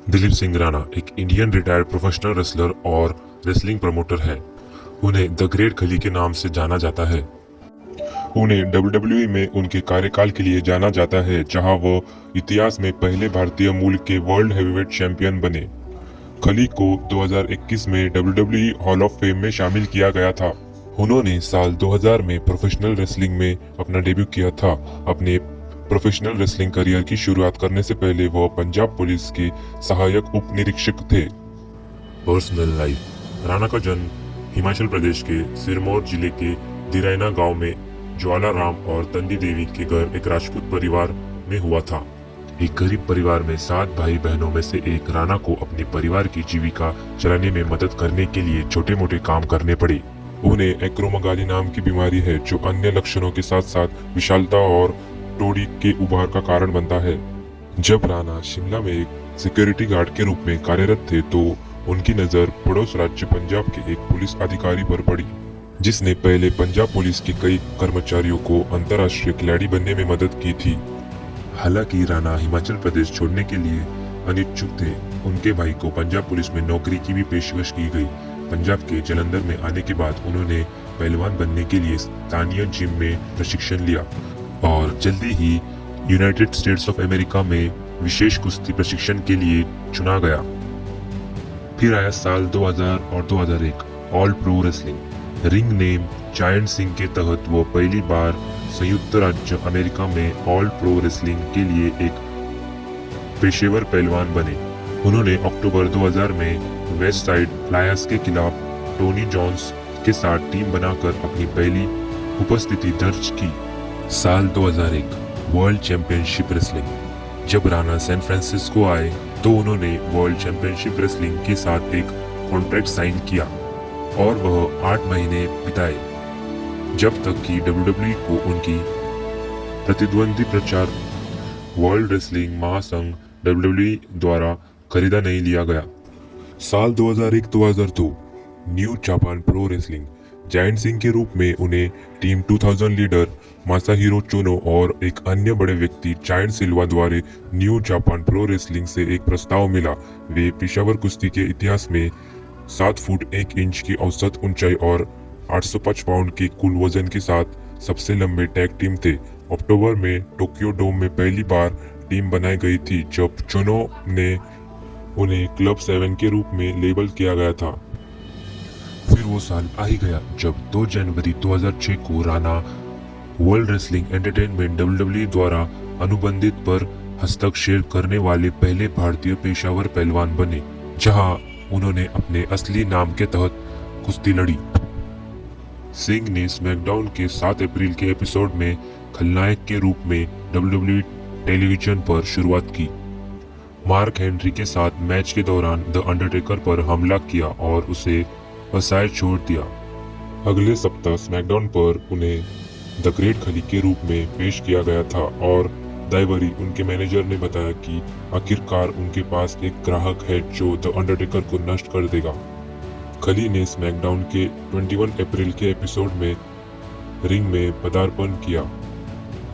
दिलीप सिंह राणा एक Indian retired professional wrestler और wrestling promoter है। उन्हें द ग्रेट खली के नाम से जाना जाता है। उन्हें डब्ल्यूडब्ल्यूई में उनके कार्यकाल के लिए जाना जाता है, जहां वो इतिहास में पहले भारतीय मूल के वर्ल्ड हेवीवेट चैंपियन बने। खली को 2021 में डब्ल्यूडब्ल्यूई हॉल ऑफ फेम में शामिल किया गया था। उन्होंने साल 2000 में प्रोफेशनल रेसलिंग में अपना डेब्यू किया था। अपने प्रोफेशनल रेसलिंग करियर की शुरुआत करने से पहले वो पंजाब पुलिस के सहायक उप निरीक्षक थे। Personal life. राणा का जन्म हिमाचल प्रदेश के सिरमौर जिले के दिरैना गांव में ज्वाला राम और तंदी देवी के घर एक राजपूत परिवार में हुआ था। एक गरीब परिवार में 7 भाई बहनों में से एक राणा को अपने परिवार की जीविका चलाने में मदद करने के लिए छोटे मोटे काम करने पड़े। उन्हें एक्रोमेगाली नाम की बीमारी है, जो अन्य लक्षणों के साथ साथ विशालता और टोड़ी के उभार का कारण बनता है। जब राणा शिमला में एक सिक्योरिटी गार्ड के रूप में कार्यरत थे, तो उनकी नजर पड़ोस राज्य पंजाब के एक पुलिस अधिकारी पर पड़ी, जिसने पहले पंजाब पुलिस के कई कर्मचारियों को अंतर्राष्ट्रीय खिलाड़ी बनने में मदद की थी। हालांकि राणा हिमाचल प्रदेश छोड़ने के लिए अनिच्छुक थे। उनके भाई को पंजाब पुलिस में नौकरी की भी पेशकश की गई। पंजाब के जलंधर में आने के बाद उन्होंने पहलवान बनने के लिए स्थानीय जिम में प्रशिक्षण लिया और जल्दी ही यूनाइटेड स्टेट्स ऑफ अमेरिका में विशेष कुश्ती प्रशिक्षण के लिए चुना गया। फिर आया साल 2000 और 2001 all pro wrestling. Ring name giant Singh के तहत वो पहली बार संयुक्त राज्य अमेरिका में ऑल प्रो रेसलिंग के लिए एक पेशेवर पहलवान बने। उन्होंने अक्टूबर 2000 में वेस्ट साइड फ्लायर्स के खिलाफ टोनी जॉन्स के साथ टीम बनाकर अपनी पहली उपस्थिति दर्ज की। साल 2001 वर्ल्ड चैंपियनशिप रेसलिंग। जब राणा सैन फ्रांसिस्को आए तो उन्होंने वर्ल्ड चैंपियनशिप रेसलिंग के साथ एक कॉन्ट्रैक्ट साइन किया और वह 8 महीने बिताए, जब तक कि डब्ल्यूडब्ल्यूई को उनकी प्रतिद्वंदी प्रचार वर्ल्ड रेसलिंग महासंघ डब्ल्यूडब्ल्यूई द्वारा खरीदा नहीं लिया गया। साल 2001-2002 new Japan pro wrestling. Giant Singh के रूप में उन्हें टीम 2000 लीडर मासाहिरो चोनो और एक अन्य बड़े व्यक्ति जायंट सिल्वा द्वारा न्यू जापान प्रो रेसलिंग से एक प्रस्ताव मिला। वे पेशावर कुश्ती के इतिहास में 7 फुट 1 इंच की औसत ऊंचाई और 805 पाउंड के कुल वजन के साथ सबसे लंबे टैग टीम थे। अक्टूबर में टोक्यो डोम में पहली बार टीम बनाई गई थी, जब चोनो ने उन्हें क्लब 7 के रूप में लेबल किया गया था। फिर वो साल आ ही गया जब 2 जनवरी 2006 को Rana world wrestling entertainment WWE द्वारा अनुबंधित पर हस्तक्षेप करने वाले पहले भारतीय पेशावर पहलवान बने, जहां उन्होंने अपने असली नाम के तहत कुश्ती लड़ी। सिंह ने स्मैकडाउन के 7 अप्रैल के एपिसोड में खलनायक के रूप में डब्ल्यूडब्ल्यूई टेलीविजन पर शुरुआत की। मार्क हेनरी के साथ मैच के दौरान द अंडरटेकर पर हमला किया और उसे फंसाए छोड़ दिया। अगले सप्ताह स्मैकडाउन पर उन्हें द ग्रेट खली के रूप में पेश किया गया था और दाइवरी उनके मैनेजर ने बताया कि आखिरकार उनके पास एक ग्राहक है जो द अंडरटेकर को नष्ट कर देगा। खली ने स्मैकडाउन के 21 अप्रैल के एपिसोड में रिंग में पदार्पण किया,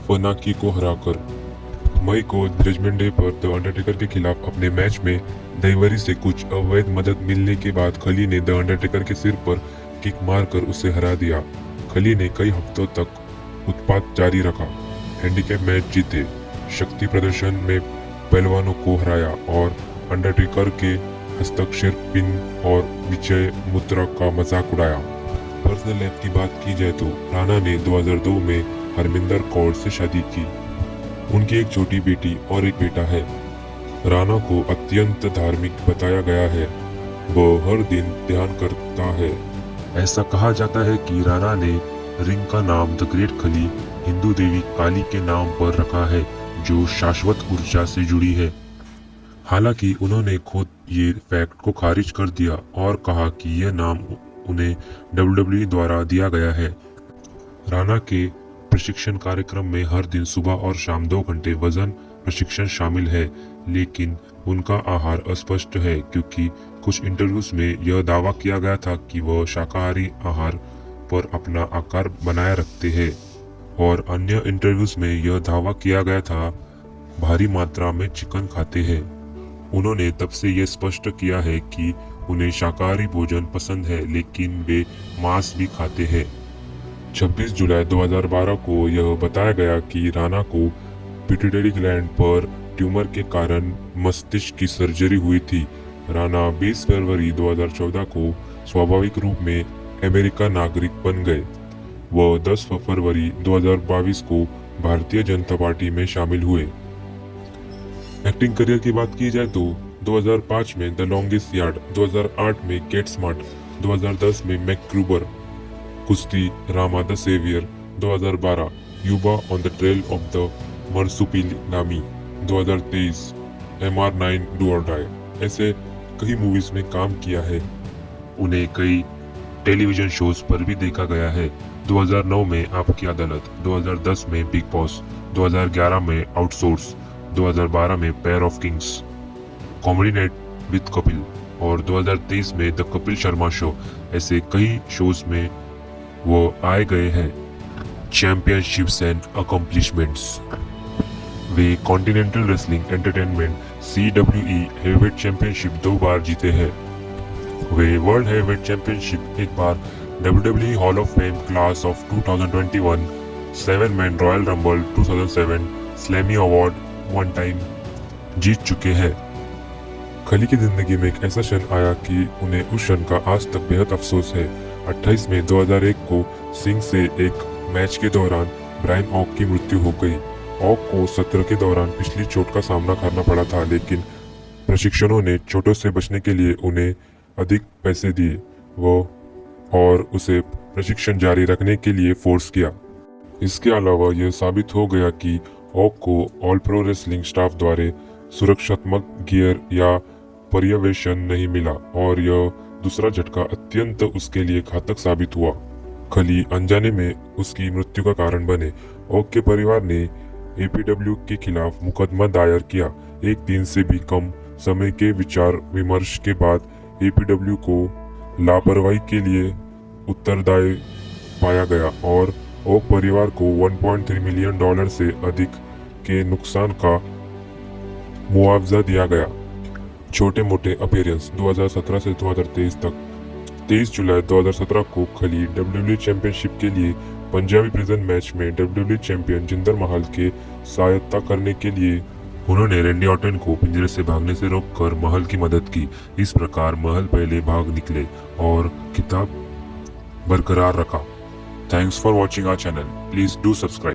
फनाकी को हराकर। मई को जजमेंट डे पर द अंडरटेकर के खिलाफ अपने मैच में दाइवरी से कुछ अवैध मदद मिलने के बाद खली ने द अंडरटेकर के सिर पर किक मारकर उसे हरा दिया। खली ने कई हफ्तों तक उत्पात जारी रखा, हैंडीकैप मैच जीते, शक्ति प्रदर्शन में पहलवानों को हराया और अंडरटेकर के हस्तक्षेप पिन और विजय मुद्रा का मजाक उड़ाया। पर्सनल लाइफ की बात की जाए तो राणा ने 2002 में हरमिंदर कौर से शादी की। उनकी एक छोटी बेटी और एक बेटा है। राणा को अत्यंत धार्मिक बताया गया है। वो हर दिन ध्यान करता है। ऐसा कहा जाता है कि राणा ने रिंग का नाम द ग्रेट खली हिंदू देवी काली के नाम पर रखा है, जो शाश्वत ऊर्जा से जुड़ी है। हालांकि उन्होंने खुद ये फैक्ट को खारिज कर दिया और कहा कि यह नाम उन्हें डब्ल्यूडब्ल्यूई द्वारा दिया गया है। राणा के प्रशिक्षण कार्यक्रम में हर दिन सुबह और शाम 2 घंटे वजन प्रशिक्षण शामिल है, लेकिन उनका आहार अस्पष्ट है क्योंकि कुछ इंटरव्यूज में यह दावा किया गया था कि वह शाकाहारी आहार पर अपना आकार बनाए रखते हैं और अन्य इंटरव्यूज में यह दावा किया गया था भारी मात्रा में चिकन खाते हैं। उन्होंने तब से ये स्पष्ट किया है कि उन्हें शाकाहारी भोजन पसंद है, लेकिन वे मांस भी खाते हैं। 26 जुलाई 2012 को यह बताया गया कि राणा को पिट्यूटरी ग्लैंड पर ट्यूमर के कारण मस्तिष्क की सर्जरी हुई थी। राणा 20 फरवरी 2014 को स्वाभाविक रूप में अमेरिका नागरिक बन गए। वह 10 फरवरी 2022 को भारतीय जनता पार्टी में शामिल हुए। एक्टिंग करियर की बात की जाए तो 2005 में द लॉन्गेस्ट यार्ड, 2008 में गेट स्मार्ट, 2010 में मैकग्रूबर, कुश्ती रामा द सेवियर, 2012 युबा on the trail of the Marsupilami, 2023 MR9 do or die, ऐसे कई मूवीज में काम किया है। उन्हें कई टेलीविजन शोज पर भी देखा गया है। 2009 में आपकी अदालत, 2010 में बिग बॉस, 2011 में आउटसोर्स, 2012 में pair of Kings, comedy night with Kapil और 2023 में द कपिल शर्मा शो, ऐसे कई शोज में वो आए गए हैं। Championships and accomplishments. वे continental wrestling entertainment CWE heavyweight championship 2 बार जीते हैं। वे वर्ल्ड हेवीवेट चैंपियनशिप एक बार, WWE hall of fame class of 2021, 7 man royal rumble 2007, slammy award 1 time जीत चुके हैं। खली की जिंदगी में एक ऐसा क्षण आया कि उन्हें उस क्षण का आज तक बेहद अफसोस है। 28 मई 2001 को सिंह से एक मैच के दौरान ब्रायन ऑक की मृत्यु हो गई। ऑक को सत्र के दौरान पिछली चोट का सामना करना पड़ा था, लेकिन प्रशिक्षकों ने चोटों से बचने के लिए उन्हें अधिक पैसे दिए और उसे प्रशिक्षण जारी रखने के लिए फोर्स किया। इसके अलावा यह साबित हो गया कि ऑक को ऑल प्रो रेसलिंग स्टाफ द्वारा सुरक्षात्मक गियर या पर्यवेक्षण नहीं मिला और यह दूसरा झटका अत्यंत उसके लिए घातक साबित हुआ। खली अनजाने में उसकी मृत्यु का कारण बने। ऑक के परिवार ने APW के खिलाफ मुकदमा दायर किया। एक दिन से भी कम समय के विचार विमर्श के बाद APW को लापरवाही के लिए उत्तरदायी पाया गया और ऑक परिवार को $1.3 मिलियन से अधिक के नुकसान का मुआवजा दिया गया। छोटे मोटे अपीयरेंस 2017 से 2023 तक। 23 जुलाई 2017 को खली WWE चैंपियनशिप के लिए पंजाबी प्रिजन मैच में WWE चैंपियन जिंदर महल के सहायता करने के लिए उन्होंने रैंडी ऑर्टन को पिंजरे से भागने से रोककर महल की मदद की। इस प्रकार महल पहले भाग निकले और खिताब बरकरार रखा। Thanks for watching our channel. Please do subscribe.